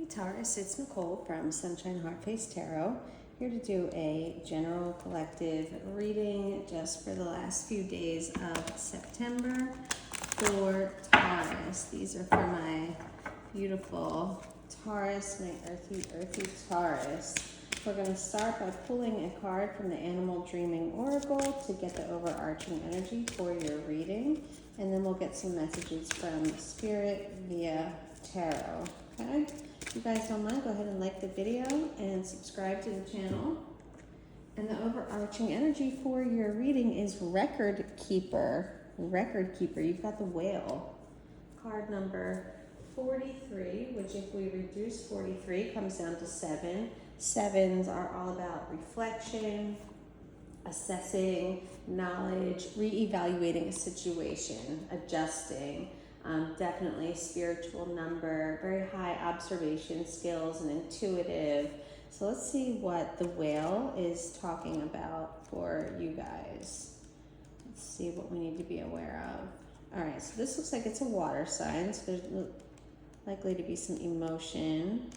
Hey Taurus, it's Nicole from Sunshine Heart Face Tarot, here to do a general collective reading just for the last few days of September for Taurus. These are for my beautiful Taurus, my earthy Taurus. We're going to start by pulling a card from the Animal Dreaming Oracle to get the overarching energy for your reading, and then we'll get some messages from Spirit via tarot. Okay? If you guys don't mind, go ahead and like the video and subscribe to the channel. And the overarching energy for your reading is Record Keeper. Record Keeper. You've got the Whale. Card number 43, which if we reduce 43 comes down to 7. Sevens are all about reflection, assessing, knowledge, reevaluating a situation, adjusting. Definitely a spiritual number, very high observation skills and intuitive. So let's see what the Whale is talking about for you guys. Let's see what we need to be aware of. All right, so this looks like it's a water sign, so there's likely to be some emotion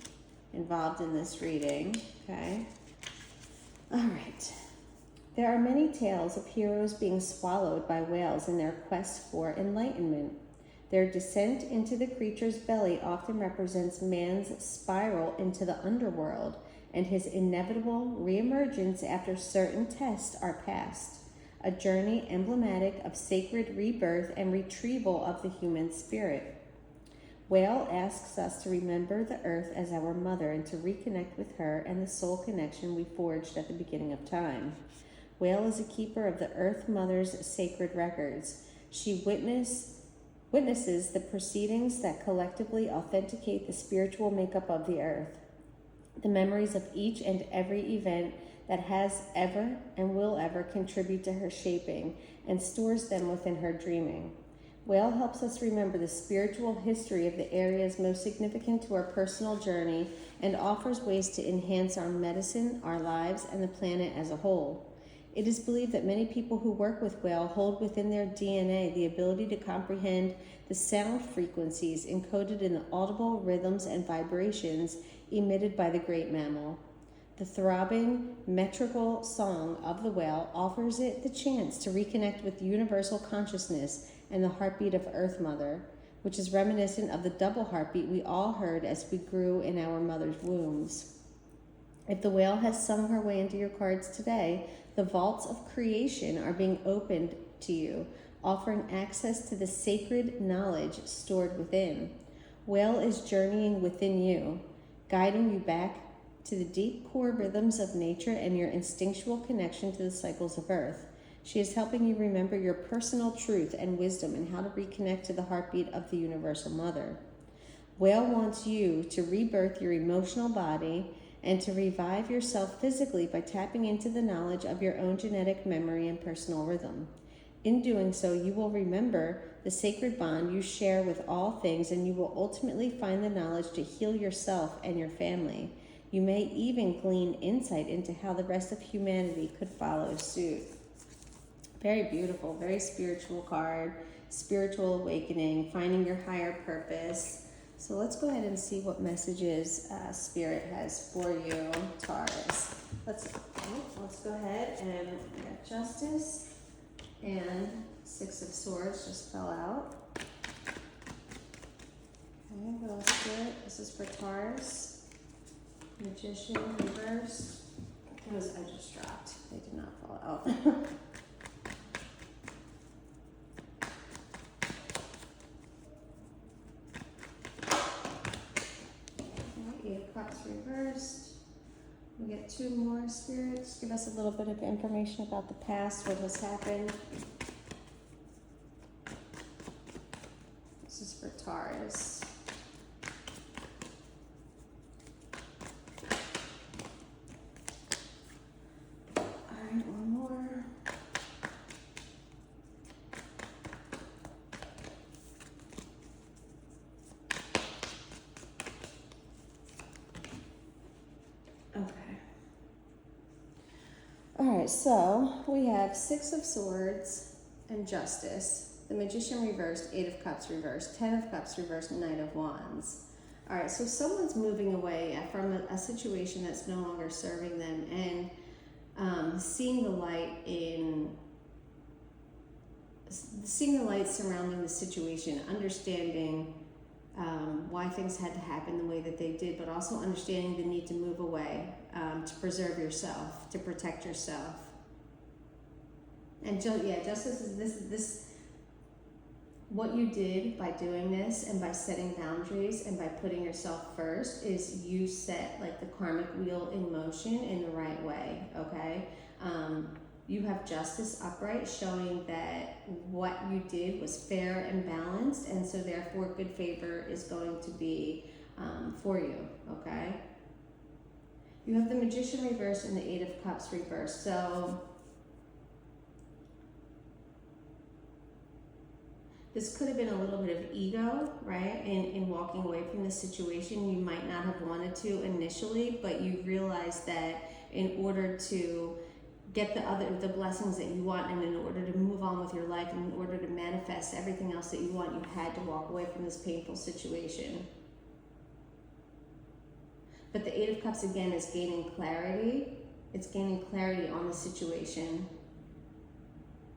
involved in this reading, okay? All right. There are many tales of heroes being swallowed by whales in their quest for enlightenment. Their descent into the creature's belly often represents man's spiral into the underworld and his inevitable reemergence after certain tests are passed, a journey emblematic of sacred rebirth and retrieval of the human spirit. Whale asks us to remember the earth as our mother and to reconnect with her and the soul connection we forged at the beginning of time. Whale is a keeper of the Earth Mother's sacred records. She witnesses the proceedings that collectively authenticate the spiritual makeup of the earth, the memories of each and every event that has ever and will ever contribute to her shaping, and stores them within her dreaming. Whale helps us remember the spiritual history of the areas most significant to our personal journey and offers ways to enhance our medicine, our lives, and the planet as a whole. It is believed that many people who work with Whale hold within their DNA the ability to comprehend the sound frequencies encoded in the audible rhythms and vibrations emitted by the great mammal. The throbbing, metrical song of the whale offers it the chance to reconnect with universal consciousness and the heartbeat of Earth Mother, which is reminiscent of the double heartbeat we all heard as we grew in our mother's wombs. If the whale has sung her way into your cards today, the vaults of creation are being opened to you, offering access to the sacred knowledge stored within. Whale is journeying within you, guiding you back to the deep core rhythms of nature and your instinctual connection to the cycles of Earth. She is helping you remember your personal truth and wisdom and how to reconnect to the heartbeat of the Universal Mother. Whale wants you to rebirth your emotional body and to revive yourself physically by tapping into the knowledge of your own genetic memory and personal rhythm. In doing so, you will remember the sacred bond you share with all things, and you will ultimately find the knowledge to heal yourself and your family. You may even glean insight into how the rest of humanity could follow suit. Very beautiful, very spiritual card, spiritual awakening, finding your higher purpose. So let's go ahead and see what messages Spirit has for you, Taurus. Let's go ahead and we got Justice and Six of Swords just fell out. Okay, what else Spirit? This is for Taurus. Magician reversed. Those I just dropped. They did not fall out. Eight of Cups reversed. We get two more spirits. Give us a little bit of information about the past, what has happened. This is for Taurus. All right, one more. Okay. All right, so we have Six of Swords and Justice. The Magician reversed, Eight of Cups reversed, 10 of Cups reversed, Knight of Wands. All right, so someone's moving away from a situation that's no longer serving them, and seeing the light surrounding the situation, understanding why things had to happen the way that they did, but also understanding the need to move away, to preserve yourself, to protect yourself. And just as this, what you did by doing this and by setting boundaries and by putting yourself first is you set like the karmic wheel in motion in the right way, okay? You have justice upright, showing that what you did was fair and balanced, and so therefore good favor is going to be for you, okay? You have the Magician reversed and the Eight of Cups reversed. So this could have been a little bit of ego, right? In walking away from this situation, you might not have wanted to initially, but you realized that in order to get the blessings that you want, and in order to move on with your life, and in order to manifest everything else that you want, you had to walk away from this painful situation. But the Eight of Cups again is gaining clarity. It's gaining clarity on the situation.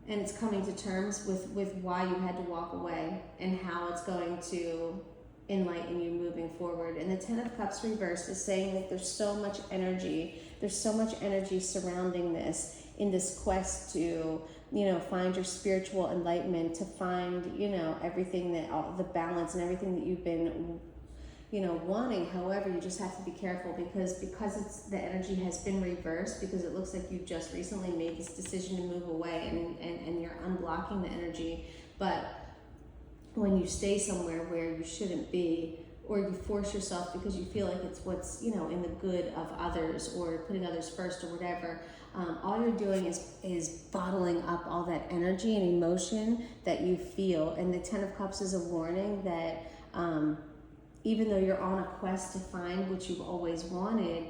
And it's coming to terms with why you had to walk away and how it's going to enlighten you moving forward. And the Ten of Cups reversed is saying that there's so much energy. There's so much energy surrounding this, in this quest to, find your spiritual enlightenment, to find, everything that, all the balance and everything that you've been, wanting. However, you just have to be careful because the energy has been reversed, because it looks like you just recently made this decision to move away, and you're unblocking the energy. But when you stay somewhere where you shouldn't be, or you force yourself because you feel like it's what's, in the good of others, or putting others first, or whatever, all you're doing is bottling up all that energy and emotion that you feel. And the Ten of Cups is a warning that even though you're on a quest to find what you've always wanted,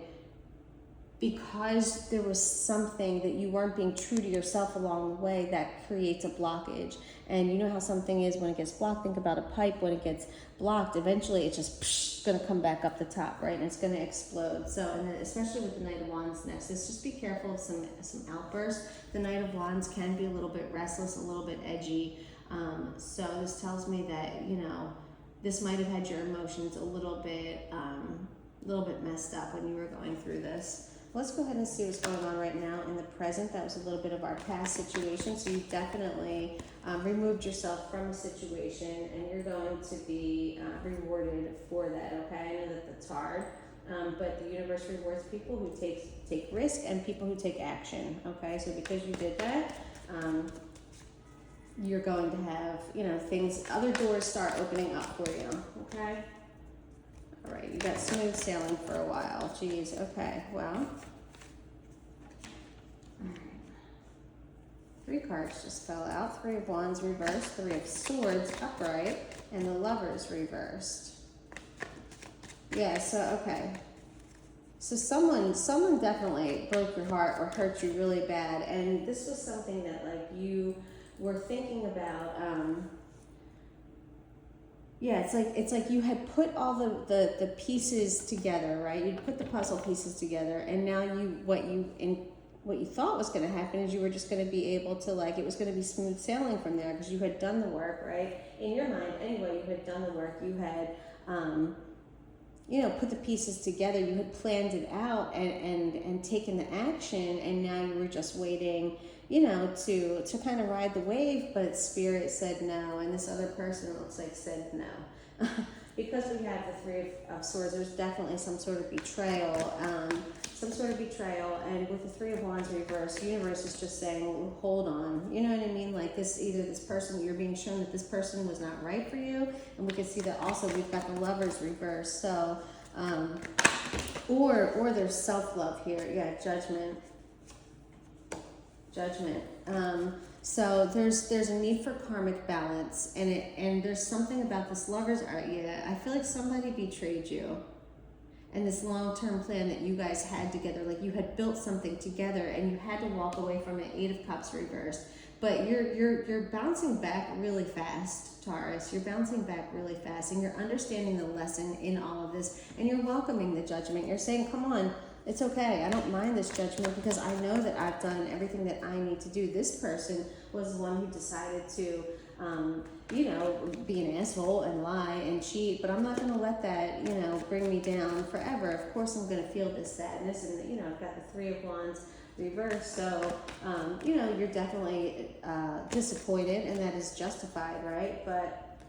because there was something that you weren't being true to yourself along the way, that creates a blockage. And you know how something is when it gets blocked. Think about a pipe. When it gets blocked, eventually it's just going to come back up the top, right? And it's going to explode. So, and then especially with the Knight of Wands next, is just be careful of some outbursts. The Knight of Wands can be a little bit restless, a little bit edgy. So this tells me that, this might have had your emotions a little bit messed up when you were going through this. Let's go ahead and see what's going on right now in the present. That was a little bit of our past situation. So you definitely removed yourself from a situation, and you're going to be rewarded for that, okay? I know that that's hard, but the universe rewards people who take risk and people who take action, okay? So because you did that, you're going to have, things, other doors start opening up for you, okay? All right, you got smooth sailing for a while. Geez, okay, well. All right. 3 cards just fell out. 3 of Wands reversed, 3 of Swords upright, and the Lovers reversed. Yeah, so, okay. So someone definitely broke your heart or hurt you really bad, and this was something that, like, you were thinking about. It's like you had put all the pieces together, right? You'd put the puzzle pieces together, and now what you thought was going to happen is you were just going to be able to, like, it was going to be smooth sailing from there because you had done the work, right? In your mind, anyway, you had done the work. You had, put the pieces together. You had planned it out and taken the action, and now you were just waiting, to kind of ride the wave, but Spirit said no, and this other person, it looks like, said no. Because we have the 3 of Swords, there's definitely some sort of betrayal, and with the 3 of Wands reversed, the universe is just saying, well, hold on, you know what I mean? Like this person, you're being shown that this person was not right for you, and we can see that also we've got the Lovers reversed, so, or there's self-love here, yeah, Judgment. So there's a need for karmic balance, and there's something about this Lovers art. Yeah, I feel like somebody betrayed you, and this long-term plan that you guys had together, like you had built something together, and you had to walk away from it. 8 of Cups reversed. but you're bouncing back really fast, Taurus. You're bouncing back really fast, and you're understanding the lesson in all of this, and you're welcoming the judgment. You're saying, come on, it's okay. I don't mind this judgment because I know that I've done everything that I need to do. This person was the one who decided to, you know, be an asshole and lie and cheat, but I'm not going to let that, you know, bring me down forever. Of course, I'm going to feel this sadness, and, you know, I've got the Three of Wands reversed, so, you know, you're definitely disappointed, and that is justified, right? But,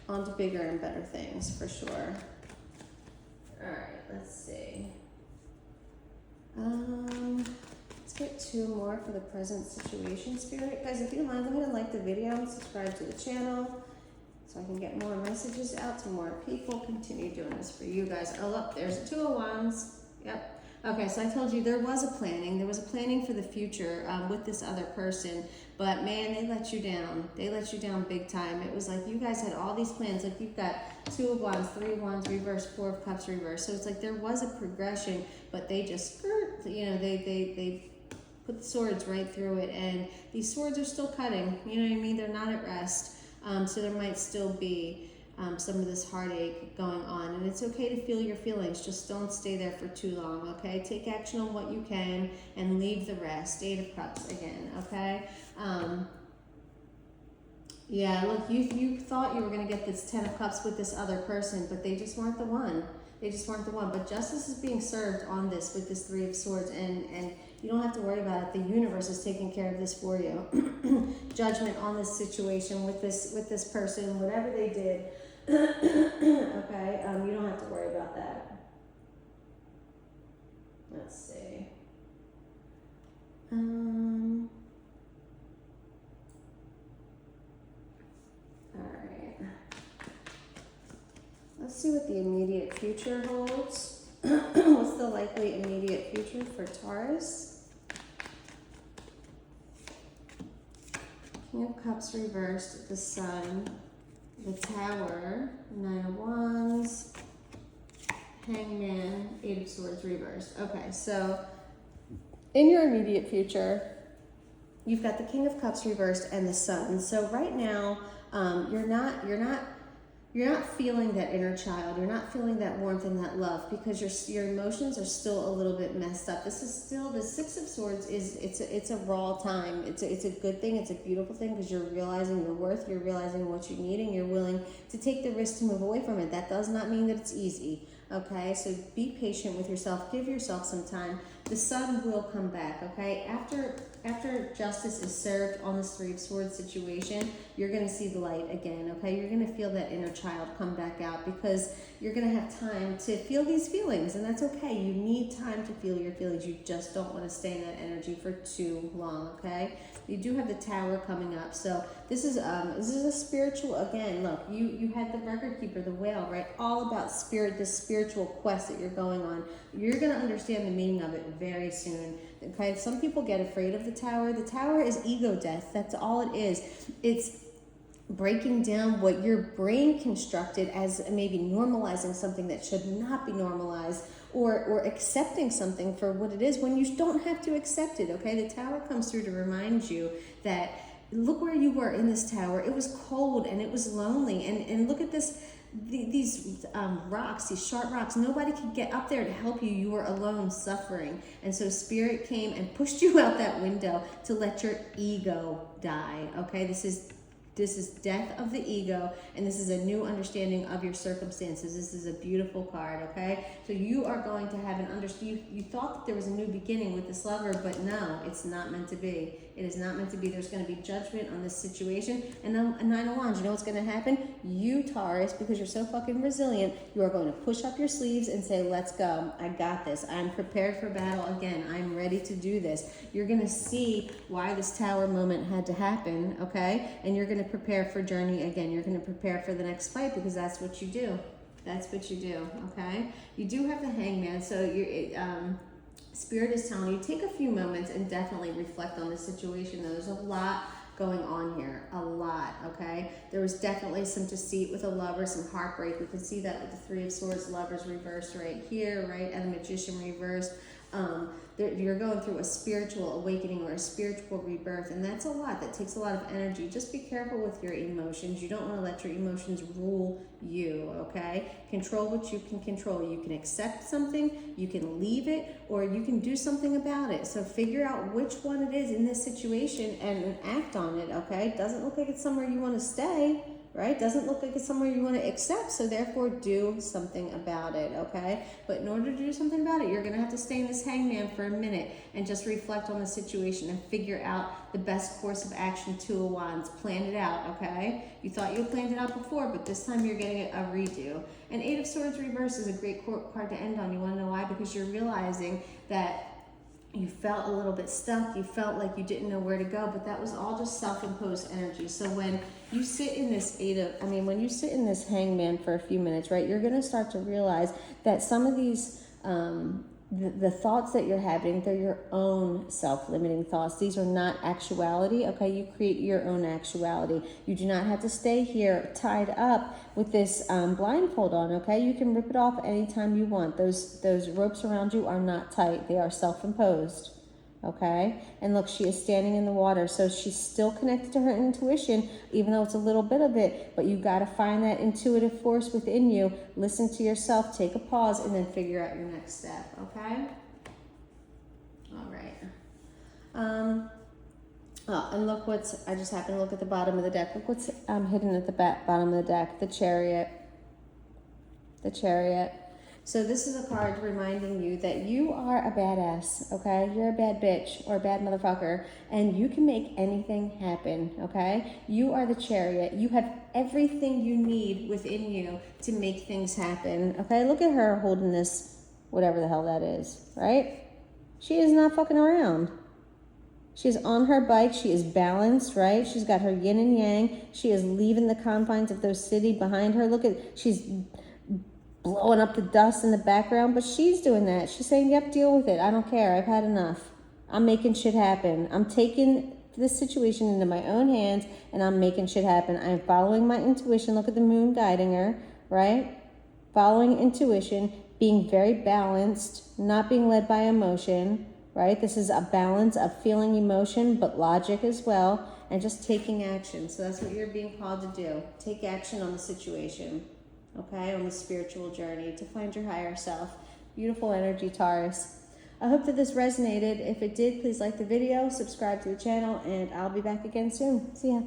on to bigger and better things, for sure. All right, let's see. Let's get two more for the present situation, Spirit. Guys, if you don't mind, go ahead and like the video and subscribe to the channel so I can get more messages out to more people. Continue doing this for you guys. Oh, look, there's a Two of Wands. Yep. Okay, so I told you there was a planning. There was a planning for the future with this other person. But, man, they let you down. They let you down big time. It was like you guys had all these plans. Like, you've got Two of Wands, Three of Wands reversed, Four of Cups reversed. So it's like there was a progression, but they just, you know, they put the swords right through it. And these swords are still cutting. You know what I mean? They're not at rest. So there might still be some of this heartache going on, and it's okay to feel your feelings. Just don't stay there for too long, okay? Take action on what you can and leave the rest. Eight of Cups again, okay? Yeah, look, you thought you were going to get this Ten of Cups with this other person, but they just weren't the one. They just weren't the one. But justice is being served on this with this Three of Swords, and you don't have to worry about it. The universe is taking care of this for you. Judgment on this situation with this person, whatever they did. Okay, you don't have to worry about that. Let's see. All right. Let's see what the immediate future holds. What's the likely immediate future for Taurus? King of Cups reversed, the Sun, the Tower, Nine of Wands, Hangman, Eight of Swords reversed. Okay, so in your immediate future, you've got the King of Cups reversed and the Sun. So right now, you're not feeling that inner child. You're not feeling that warmth and that love because your emotions are still a little bit messed up. This is still the Six of Swords. It's a raw time. It's a good thing. It's a beautiful thing because you're realizing your worth. You're realizing what you need, and you're willing to take the risk to move away from it. That does not mean that it's easy. Okay, so be patient with yourself. Give yourself some time. The Sun will come back. Okay, after justice is served on this Three of Swords situation, you're going to see the light again, okay? You're going to feel that inner child come back out because you're going to have time to feel these feelings, and that's okay. You need time to feel your feelings. You just don't want to stay in that energy for too long, okay? You do have the Tower coming up, so this is a spiritual, again, look, you had the Record Keeper, the Whale, right? All about spirit, this spiritual quest that you're going on. You're going to understand the meaning of it very soon. Okay, some people get afraid of the Tower. The Tower is ego death. That's all it is. It's breaking down what your brain constructed as maybe normalizing something that should not be normalized, or accepting something for what it is when you don't have to accept it. Okay, the Tower comes through to remind you that look where you were in this Tower. It was cold and it was lonely, and look at this. These rocks, these sharp rocks, nobody could get up there to help you. You were alone suffering. And so Spirit came and pushed you out that window to let your ego die. Okay, this is death of the ego, and this is a new understanding of your circumstances. This is a beautiful card, okay? So you are going to have an understanding. You thought that there was a new beginning with this Lover, but no, it's not meant to be. It is not meant to be. There's going to be judgment on this situation. And then a Nine of Wands, you know what's going to happen? You, Taurus, because you're so fucking resilient, you are going to push up your sleeves and say, let's go. I got this. I'm prepared for battle again. I'm ready to do this. You're going to see why this Tower moment had to happen, okay? And you're going to prepare for journey again. You're going to prepare for the next fight because that's what you do. That's what you do, okay? You do have the Hangman, so Spirit is telling you, take a few moments and definitely reflect on the situation. There's a lot going on here, a lot, okay? There was definitely some deceit with a Lover, some heartbreak. We can see that with the Three of Swords, Lovers reversed right here, right? And the Magician reversed. You're going through a spiritual awakening or a spiritual rebirth, and that's a lot. That takes a lot of energy. Just be careful with your emotions. You don't want to let your emotions rule you, okay? Control what you can control. You can accept something, you can leave it, or you can do something about it. So figure out which one it is in this situation and act on it, okay? Doesn't look like it's somewhere you want to stay, right? Doesn't look like it's somewhere you want to accept, so therefore do something about it, okay? But in order to do something about it, you're going to have to stay in this hangman for a minute and just reflect on the situation and figure out the best course of action. Two of Wands, plan it out, okay? You thought you planned it out before, but this time you're getting a redo. And Eight of Swords reverse is a great card to end on. You want to know why? Because you're realizing that you felt a little bit stuck, you felt like you didn't know where to go, but that was all just self-imposed energy. So when you sit in this when you sit in this hangman for a few minutes, right, you're going to start to realize that some of these, the thoughts that you're having, they're your own self-limiting thoughts. These are not actuality, okay? You create your own actuality. You do not have to stay here tied up with this blindfold on, okay? You can rip it off anytime you want. Those ropes around you are not tight. They are self-imposed, okay? And look, she is standing in the water, so she's still connected to her intuition, even though it's a little bit of it, but you got to find that intuitive force within you. Listen to yourself, take a pause, and then figure out your next step, okay? All right. And look I just happened to look at the bottom of the deck. Look what's hidden at the bottom of the deck, the Chariot. The Chariot. So this is a card reminding you that you are a badass, okay? You're a bad bitch or a bad motherfucker, and you can make anything happen, okay? You are the Chariot. You have everything you need within you to make things happen, okay? Look at her holding this, whatever the hell that is, right? She is not fucking around. She's on her bike. She is balanced, right? She's got her yin and yang. She is leaving the confines of those city behind her. Look at, she's blowing up the dust in the background, but she's doing that. She's saying, yep, deal with it. I don't care. I've had enough. I'm making shit happen. I'm taking this situation into my own hands, and I'm making shit happen. I'm following my intuition. Look at the moon guiding her, right? Following intuition, being very balanced, not being led by emotion, right? This is a balance of feeling emotion, but logic as well, and just taking action. So that's what you're being called to do. Take action on the situation. Okay, on the spiritual journey to find your higher self. Beautiful energy, Taurus. I hope that this resonated. If it did, please like the video, subscribe to the channel, and I'll be back again soon. See ya.